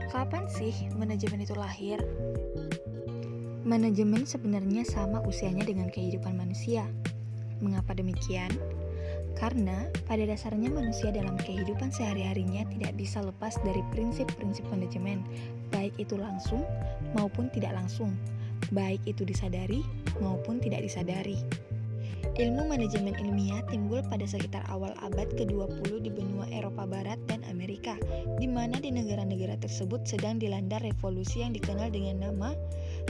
Kapan sih manajemen itu lahir? Manajemen sebenarnya sama usianya dengan kehidupan manusia. Mengapa demikian? Karena pada dasarnya manusia dalam kehidupan sehari-harinya tidak bisa lepas dari prinsip-prinsip manajemen, baik itu langsung maupun tidak langsung, baik itu disadari maupun tidak disadari. Ilmu manajemen ilmiah timbul pada sekitar awal abad ke-20 di benua Eropa Barat dan Amerika, di mana di negara-negara tersebut sedang dilanda revolusi yang dikenal dengan nama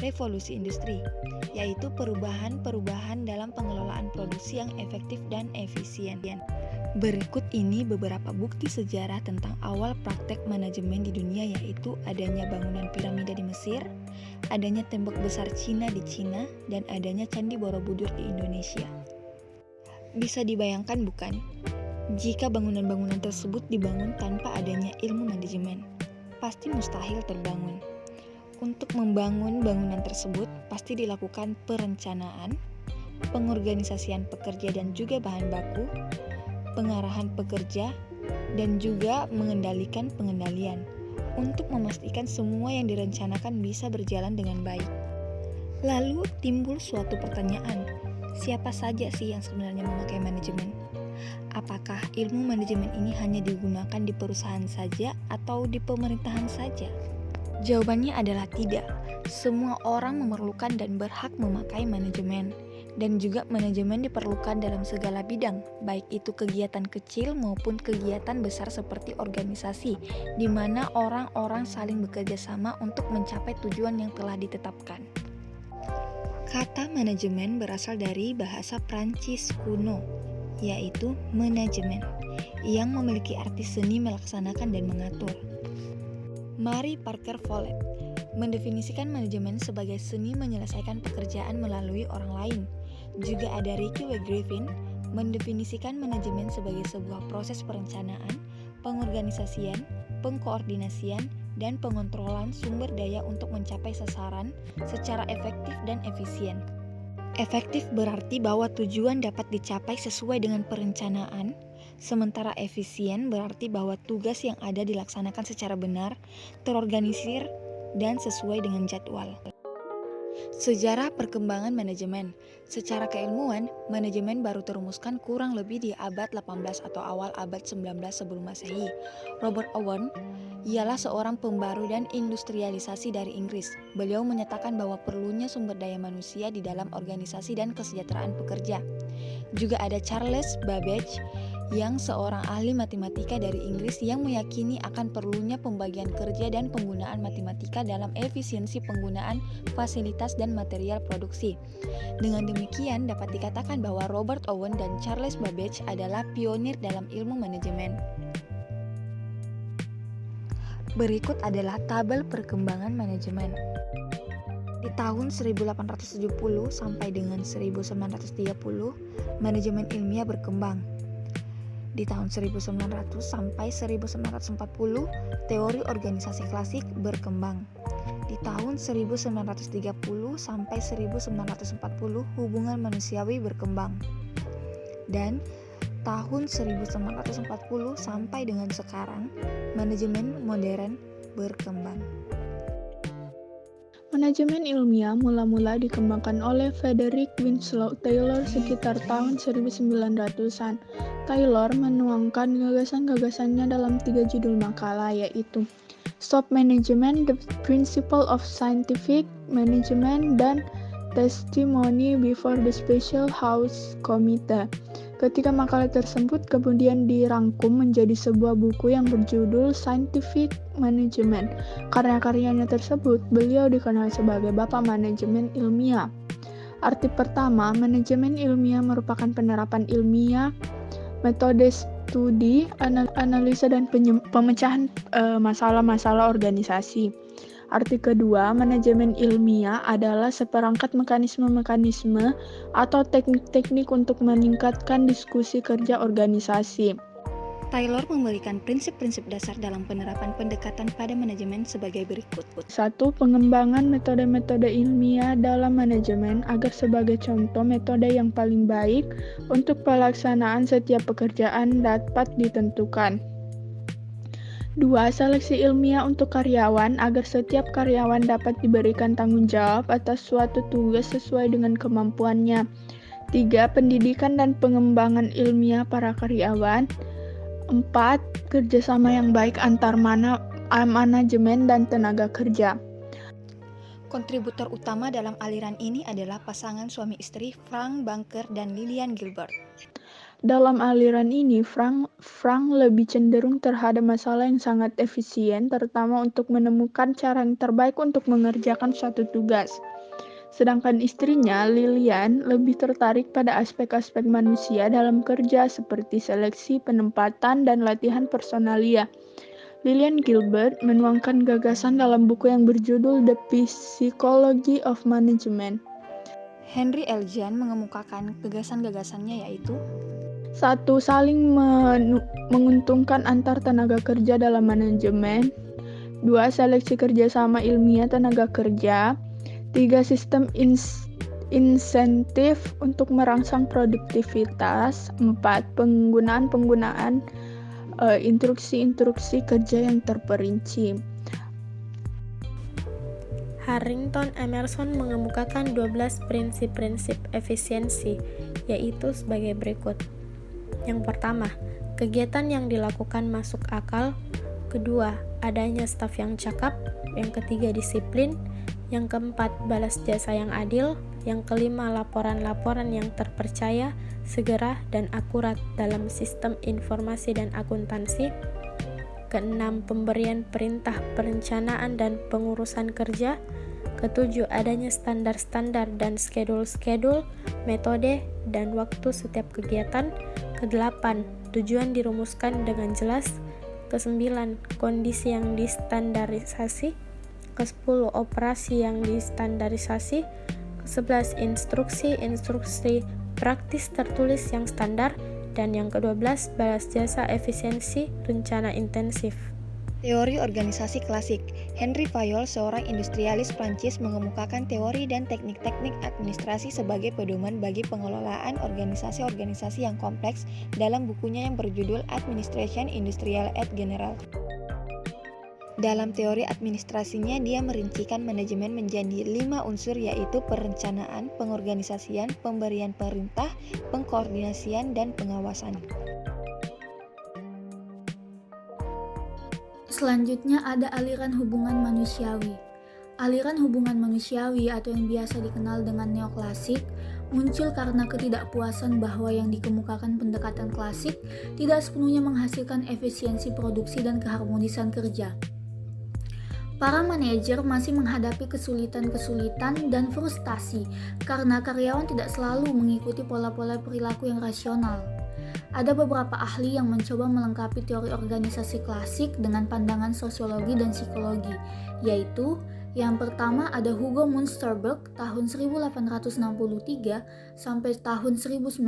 revolusi industri, yaitu perubahan-perubahan dalam pengelolaan produksi yang efektif dan efisien. Berikut ini beberapa bukti sejarah tentang awal praktek manajemen di dunia, yaitu adanya bangunan piramida di Mesir, adanya tembok besar Cina di Cina, dan adanya Candi Borobudur di Indonesia. Bisa dibayangkan bukan, jika bangunan-bangunan tersebut dibangun tanpa adanya ilmu manajemen, pasti mustahil terbangun. Untuk membangun bangunan tersebut, pasti dilakukan perencanaan, pengorganisasian pekerja dan juga bahan baku, pengarahan pekerja, dan juga mengendalikan pengendalian, untuk memastikan semua yang direncanakan bisa berjalan dengan baik. Lalu timbul suatu pertanyaan, siapa saja sih yang sebenarnya memakai manajemen? Apakah ilmu manajemen ini hanya digunakan di perusahaan saja atau di pemerintahan saja? Jawabannya adalah tidak. Semua orang memerlukan dan berhak memakai manajemen. Dan juga manajemen diperlukan dalam segala bidang, baik itu kegiatan kecil maupun kegiatan besar seperti organisasi, di mana orang-orang saling bekerja sama untuk mencapai tujuan yang telah ditetapkan. Kata manajemen berasal dari bahasa Prancis kuno, yaitu manajemen, yang memiliki arti seni melaksanakan dan mengatur. Mary Parker Follett mendefinisikan manajemen sebagai seni menyelesaikan pekerjaan melalui orang lain. Juga ada Ricky W. Griffin mendefinisikan manajemen sebagai sebuah proses perencanaan, pengorganisasian, pengkoordinasian, dan pengontrolan sumber daya untuk mencapai sasaran secara efektif dan efisien. Efektif berarti bahwa tujuan dapat dicapai sesuai dengan perencanaan, sementara efisien berarti bahwa tugas yang ada dilaksanakan secara benar, terorganisir, dan sesuai dengan jadwal. Sejarah perkembangan manajemen. Secara keilmuan, manajemen baru terumuskan kurang lebih di abad 18 atau awal abad 19 sebelum Masehi. Robert Owen ialah seorang pembaru dan industrialisasi dari Inggris. Beliau menyatakan bahwa perlunya sumber daya manusia di dalam organisasi dan kesejahteraan pekerja. Juga ada Charles Babbage yang seorang ahli matematika dari Inggris yang meyakini akan perlunya pembagian kerja dan penggunaan matematika dalam efisiensi penggunaan fasilitas dan material produksi. Dengan demikian dapat dikatakan bahwa Robert Owen dan Charles Babbage adalah pionir dalam ilmu manajemen. Berikut adalah tabel perkembangan manajemen. Di tahun 1870 sampai dengan 1930, manajemen ilmiah berkembang. Di tahun 1900 sampai 1940, teori organisasi klasik berkembang. Di tahun 1930 sampai 1940, hubungan manusiawi berkembang. Dan tahun 1940 sampai dengan sekarang, manajemen modern berkembang. Manajemen ilmiah mula-mula dikembangkan oleh Frederick Winslow Taylor sekitar tahun 1900-an. Taylor menuangkan gagasan-gagasannya dalam 3 judul makalah, yaitu Stop Management, The Principle of Scientific Management, dan Testimony Before the Special House Committee. Ketika makalah tersebut kemudian dirangkum menjadi sebuah buku yang berjudul Scientific Management. Karena karyanya tersebut, beliau dikenal sebagai Bapak Manajemen Ilmiah. Arti pertama, manajemen ilmiah merupakan penerapan ilmiah, metode studi, analisa, dan pemecahan masalah-masalah organisasi. Arti kedua, manajemen ilmiah adalah seperangkat mekanisme-mekanisme atau teknik-teknik untuk meningkatkan diskusi kerja organisasi. Taylor memberikan prinsip-prinsip dasar dalam penerapan pendekatan pada manajemen sebagai berikut. 1. Pengembangan metode-metode ilmiah dalam manajemen agar sebagai contoh metode yang paling baik untuk pelaksanaan setiap pekerjaan dapat ditentukan. 2. Seleksi ilmiah untuk karyawan agar setiap karyawan dapat diberikan tanggung jawab atas suatu tugas sesuai dengan kemampuannya. 3. Pendidikan dan pengembangan ilmiah para karyawan. 4. Kerjasama yang baik antar manajemen dan tenaga kerja. Kontributor utama dalam aliran ini adalah pasangan suami istri Frank Bunker dan Lillian Gilbert. Dalam aliran ini, Frank lebih cenderung terhadap masalah yang sangat efisien, terutama untuk menemukan cara yang terbaik untuk mengerjakan suatu tugas. Sedangkan istrinya, Lillian, lebih tertarik pada aspek-aspek manusia dalam kerja seperti seleksi, penempatan, dan latihan personalia. Lillian Gilbert menuangkan gagasan dalam buku yang berjudul The Psychology of Management. Henry L. Jan mengemukakan gagasan-gagasannya yaitu 1. Saling menguntungkan antar tenaga kerja dalam manajemen. 2. Seleksi kerjasama ilmiah tenaga kerja. 3. Sistem insentif untuk merangsang produktivitas. 4. Penggunaan instruksi kerja yang terperinci. Harrington Emerson mengemukakan 12 prinsip-prinsip efisiensi, yaitu sebagai berikut. Yang pertama, kegiatan yang dilakukan masuk akal. Kedua, adanya staf yang cakap. Yang ketiga, disiplin. Yang keempat, balas jasa yang adil. Yang kelima, laporan-laporan yang terpercaya, segera, dan akurat dalam sistem informasi dan akuntansi. Keenam, pemberian perintah perencanaan dan pengurusan kerja. Ketujuh, adanya standar-standar dan skedul-skedul, metode, dan waktu setiap kegiatan. Kedelapan, tujuan dirumuskan dengan jelas. Kesembilan, kondisi yang distandarisasi. Kesepuluh, operasi yang distandarisasi. Kesebelas, instruksi praktis tertulis yang standar. Dan yang ke-12, balas jasa efisiensi rencana intensif. Teori organisasi klasik. Henry Fayol, seorang industrialis Prancis, mengemukakan teori dan teknik-teknik administrasi sebagai pedoman bagi pengelolaan organisasi-organisasi yang kompleks dalam bukunya yang berjudul Administration Industrielle et Générale. Dalam teori administrasinya, dia merincikan manajemen menjadi 5 unsur, yaitu perencanaan, pengorganisasian, pemberian perintah, pengkoordinasian, dan pengawasan. Selanjutnya ada aliran hubungan manusiawi. Aliran hubungan manusiawi atau yang biasa dikenal dengan neoklasik muncul karena ketidakpuasan bahwa yang dikemukakan pendekatan klasik tidak sepenuhnya menghasilkan efisiensi produksi dan keharmonisan kerja. Para manajer masih menghadapi kesulitan-kesulitan dan frustasi karena karyawan tidak selalu mengikuti pola-pola perilaku yang rasional. Ada beberapa ahli yang mencoba melengkapi teori organisasi klasik dengan pandangan sosiologi dan psikologi, yaitu yang pertama ada Hugo Münsterberg tahun 1863 sampai tahun 1916.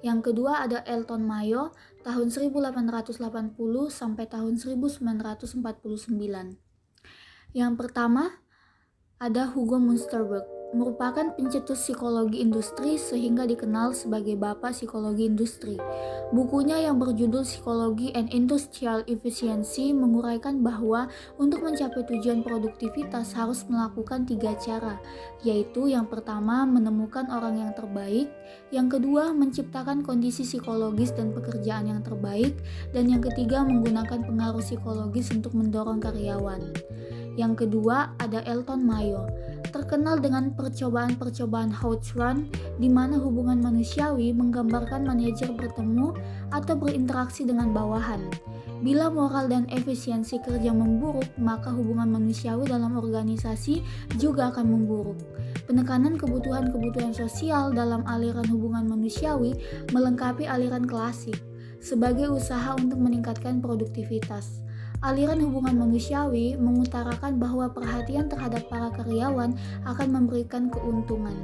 Yang kedua ada Elton Mayo tahun 1880 sampai tahun 1949. Yang pertama ada Hugo Münsterberg, merupakan pencetus psikologi industri sehingga dikenal sebagai Bapak Psikologi Industri. Bukunya yang berjudul Psychology and Industrial Efficiency menguraikan bahwa untuk mencapai tujuan produktivitas harus melakukan 3 cara, yaitu yang pertama menemukan orang yang terbaik, yang kedua menciptakan kondisi psikologis dan pekerjaan yang terbaik, dan yang ketiga menggunakan pengaruh psikologis untuk mendorong karyawan. Yang kedua ada Elton Mayo, terkenal dengan percobaan-percobaan Hodge Run, di mana hubungan manusiawi menggambarkan manajer bertemu atau berinteraksi dengan bawahan. Bila moral dan efisiensi kerja memburuk, maka hubungan manusiawi dalam organisasi juga akan memburuk. Penekanan kebutuhan-kebutuhan sosial dalam aliran hubungan manusiawi melengkapi aliran klasik sebagai usaha untuk meningkatkan produktivitas. Aliran hubungan manusiawi mengutarakan bahwa perhatian terhadap para karyawan akan memberikan keuntungan.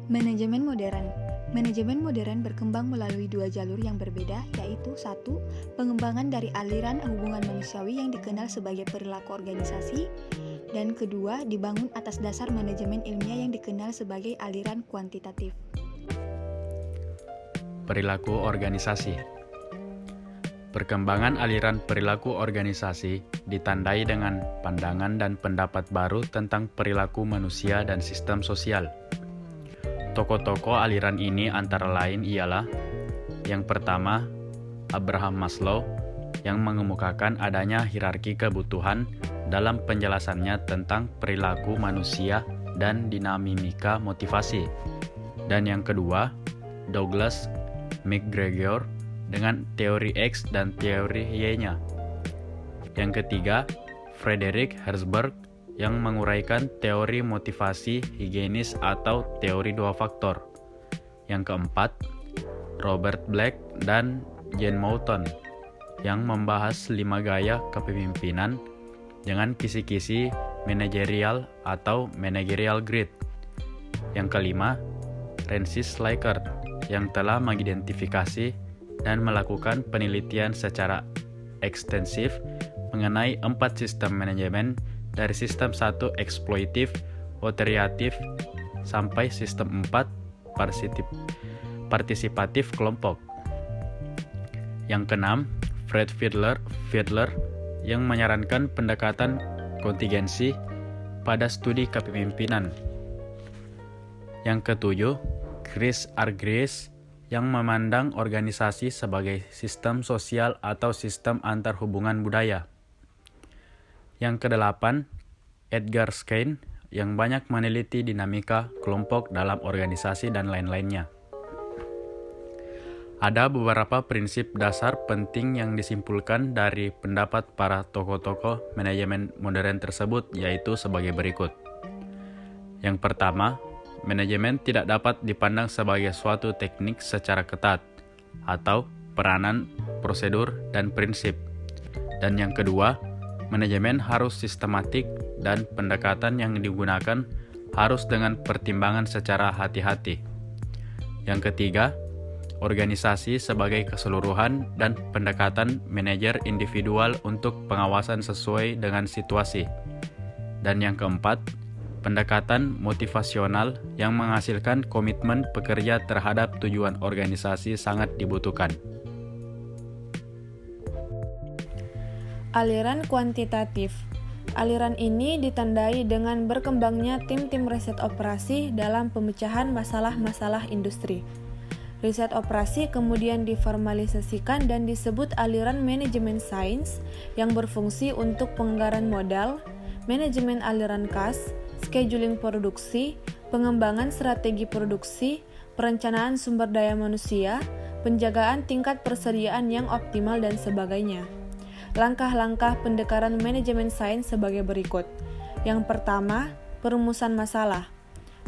Manajemen modern. Manajemen modern berkembang melalui 2 jalur yang berbeda, yaitu 1. Pengembangan dari aliran hubungan manusiawi yang dikenal sebagai perilaku organisasi, dan kedua, dibangun atas dasar manajemen ilmiah yang dikenal sebagai aliran kuantitatif. Perilaku organisasi. Perkembangan aliran perilaku organisasi ditandai dengan pandangan dan pendapat baru tentang perilaku manusia dan sistem sosial. Tokoh-tokoh aliran ini antara lain ialah yang pertama, Abraham Maslow yang mengemukakan adanya hierarki kebutuhan dalam penjelasannya tentang perilaku manusia dan dinamika motivasi. Dan yang kedua, Douglas McGregor dengan teori X dan teori Y-nya. Yang ketiga, Frederick Herzberg yang menguraikan teori motivasi higienis atau teori dua faktor. Yang keempat, Robert Black dan Jane Moulton yang membahas 5 gaya kepemimpinan dengan kisi-kisi manajerial atau managerial grid. Yang kelima, Francis Likert yang telah mengidentifikasi dan melakukan penelitian secara ekstensif mengenai 4 sistem manajemen dari sistem 1 eksploitif, otoriatif, sampai sistem 4 partisipatif kelompok. Yang keenam, Fred Fiedler yang menyarankan pendekatan kontingensi pada studi kepemimpinan. Yang ketujuh, Chris Argyris yang memandang organisasi sebagai sistem sosial atau sistem antar hubungan budaya. Yang kedelapan, Edgar Schein yang banyak meneliti dinamika kelompok dalam organisasi dan lain-lainnya. Ada beberapa prinsip dasar penting yang disimpulkan dari pendapat para tokoh-tokoh manajemen modern tersebut, yaitu sebagai berikut. Yang pertama, manajemen tidak dapat dipandang sebagai suatu teknik secara ketat atau peranan, prosedur, dan prinsip. Dan yang kedua, manajemen harus sistematik dan pendekatan yang digunakan harus dengan pertimbangan secara hati-hati. Yang ketiga, organisasi sebagai keseluruhan dan pendekatan manajer individual untuk pengawasan sesuai dengan situasi. Dan yang keempat, pendekatan motivasional yang menghasilkan komitmen pekerja terhadap tujuan organisasi sangat dibutuhkan. Aliran kuantitatif. Aliran ini ditandai dengan berkembangnya tim-tim riset operasi dalam pemecahan masalah-masalah industri. Riset operasi kemudian diformalisasikan dan disebut aliran manajemen sains yang berfungsi untuk penganggaran modal, manajemen aliran kas, scheduling produksi, pengembangan strategi produksi, perencanaan sumber daya manusia, penjagaan tingkat persediaan yang optimal, dan sebagainya. Langkah-langkah pendekatan manajemen sains sebagai berikut. Yang pertama, perumusan masalah.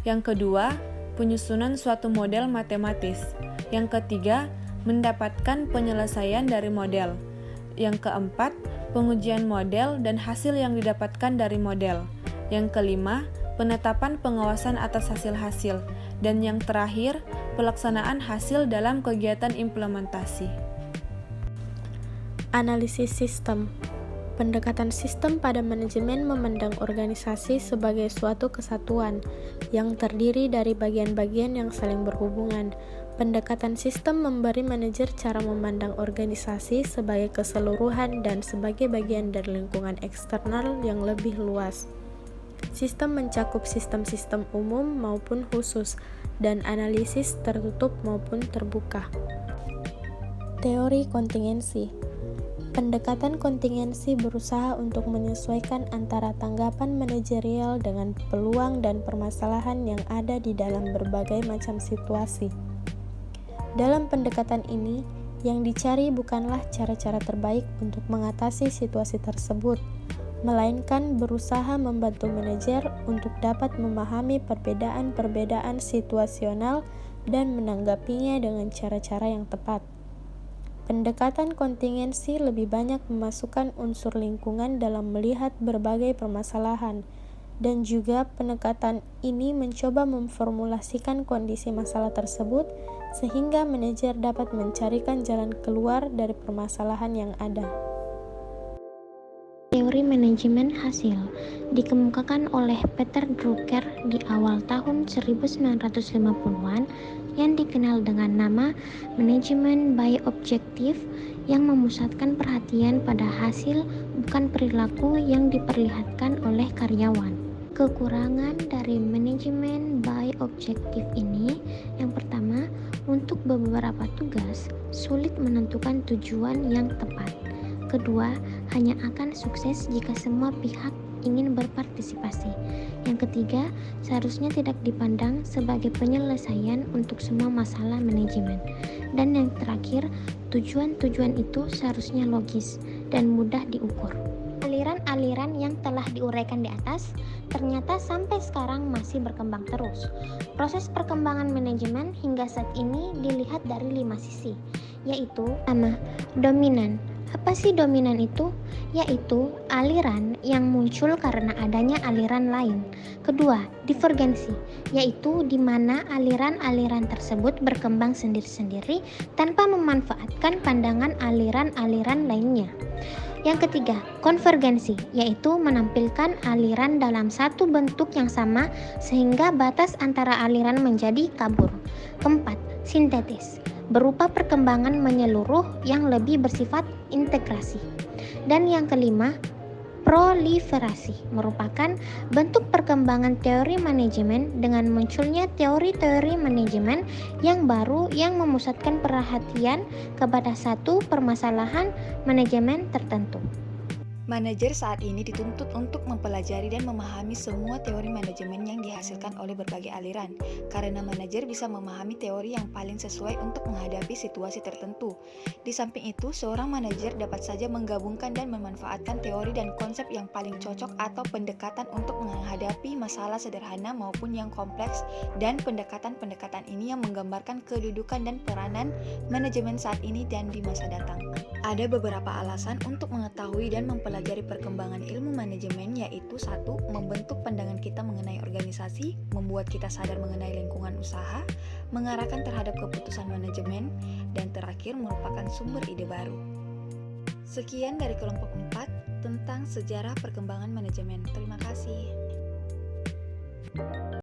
Yang kedua, penyusunan suatu model matematis. Yang ketiga, mendapatkan penyelesaian dari model. Yang keempat, pengujian model dan hasil yang didapatkan dari model. Yang kelima, penetapan pengawasan atas hasil-hasil. Dan yang terakhir, pelaksanaan hasil dalam kegiatan implementasi. Analisis sistem. Pendekatan sistem pada manajemen memandang organisasi sebagai suatu kesatuan yang terdiri dari bagian-bagian yang saling berhubungan. Pendekatan sistem memberi manajer cara memandang organisasi sebagai keseluruhan dan sebagai bagian dari lingkungan eksternal yang lebih luas. Sistem mencakup sistem-sistem umum maupun khusus, dan analisis tertutup maupun terbuka. Teori kontingensi. Pendekatan kontingensi berusaha untuk menyesuaikan antara tanggapan manajerial dengan peluang dan permasalahan yang ada di dalam berbagai macam situasi. Dalam pendekatan ini, yang dicari bukanlah cara-cara terbaik untuk mengatasi situasi tersebut, melainkan berusaha membantu manajer untuk dapat memahami perbedaan-perbedaan situasional dan menanggapinya dengan cara-cara yang tepat. Pendekatan kontingensi lebih banyak memasukkan unsur lingkungan dalam melihat berbagai permasalahan, dan juga pendekatan ini mencoba memformulasikan kondisi masalah tersebut sehingga manajer dapat mencarikan jalan keluar dari permasalahan yang ada. Teori teori manajemen hasil, dikemukakan oleh Peter Drucker di awal tahun 1950-an yang dikenal dengan nama manajemen by objective, yang memusatkan perhatian pada hasil bukan perilaku yang diperlihatkan oleh karyawan. Kekurangan dari manajemen by objective ini, yang pertama, untuk beberapa tugas sulit menentukan tujuan yang tepat. Kedua, hanya akan sukses jika semua pihak ingin berpartisipasi. Yang ketiga, seharusnya tidak dipandang sebagai penyelesaian untuk semua masalah manajemen. Dan yang terakhir, tujuan-tujuan itu seharusnya logis dan mudah diukur. Aliran-aliran yang telah diuraikan di atas ternyata sampai sekarang masih berkembang terus. Proses perkembangan manajemen hingga saat ini dilihat dari 5 sisi, yaitu pertama, dominan. Apa sih dominan itu? Yaitu aliran yang muncul karena adanya aliran lain. Kedua, divergensi, yaitu di mana aliran-aliran tersebut berkembang sendiri-sendiri tanpa memanfaatkan pandangan aliran-aliran lainnya. Yang ketiga, konvergensi, yaitu menampilkan aliran dalam satu bentuk yang sama sehingga batas antara aliran menjadi kabur. Keempat, sintetis, berupa perkembangan menyeluruh yang lebih bersifat integrasi. Dan yang kelima, proliferasi, merupakan bentuk perkembangan teori manajemen dengan munculnya teori-teori manajemen yang baru yang memusatkan perhatian kepada satu permasalahan manajemen tertentu. Manajer saat ini dituntut untuk mempelajari dan memahami semua teori manajemen yang dihasilkan oleh berbagai aliran, karena manajer bisa memahami teori yang paling sesuai untuk menghadapi situasi tertentu. Di samping itu, seorang manajer dapat saja menggabungkan dan memanfaatkan teori dan konsep yang paling cocok atau pendekatan untuk menghadapi masalah sederhana maupun yang kompleks, dan pendekatan-pendekatan ini yang menggambarkan kedudukan dan peranan manajemen saat ini dan di masa datang. Ada beberapa alasan untuk mengetahui dan mempelajari perkembangan ilmu manajemen, yaitu 1. Membentuk pandangan kita mengenai organisasi, membuat kita sadar mengenai lingkungan usaha, mengarahkan terhadap keputusan manajemen, dan terakhir merupakan sumber ide baru. Sekian dari kelompok 4 tentang sejarah perkembangan manajemen. Terima kasih.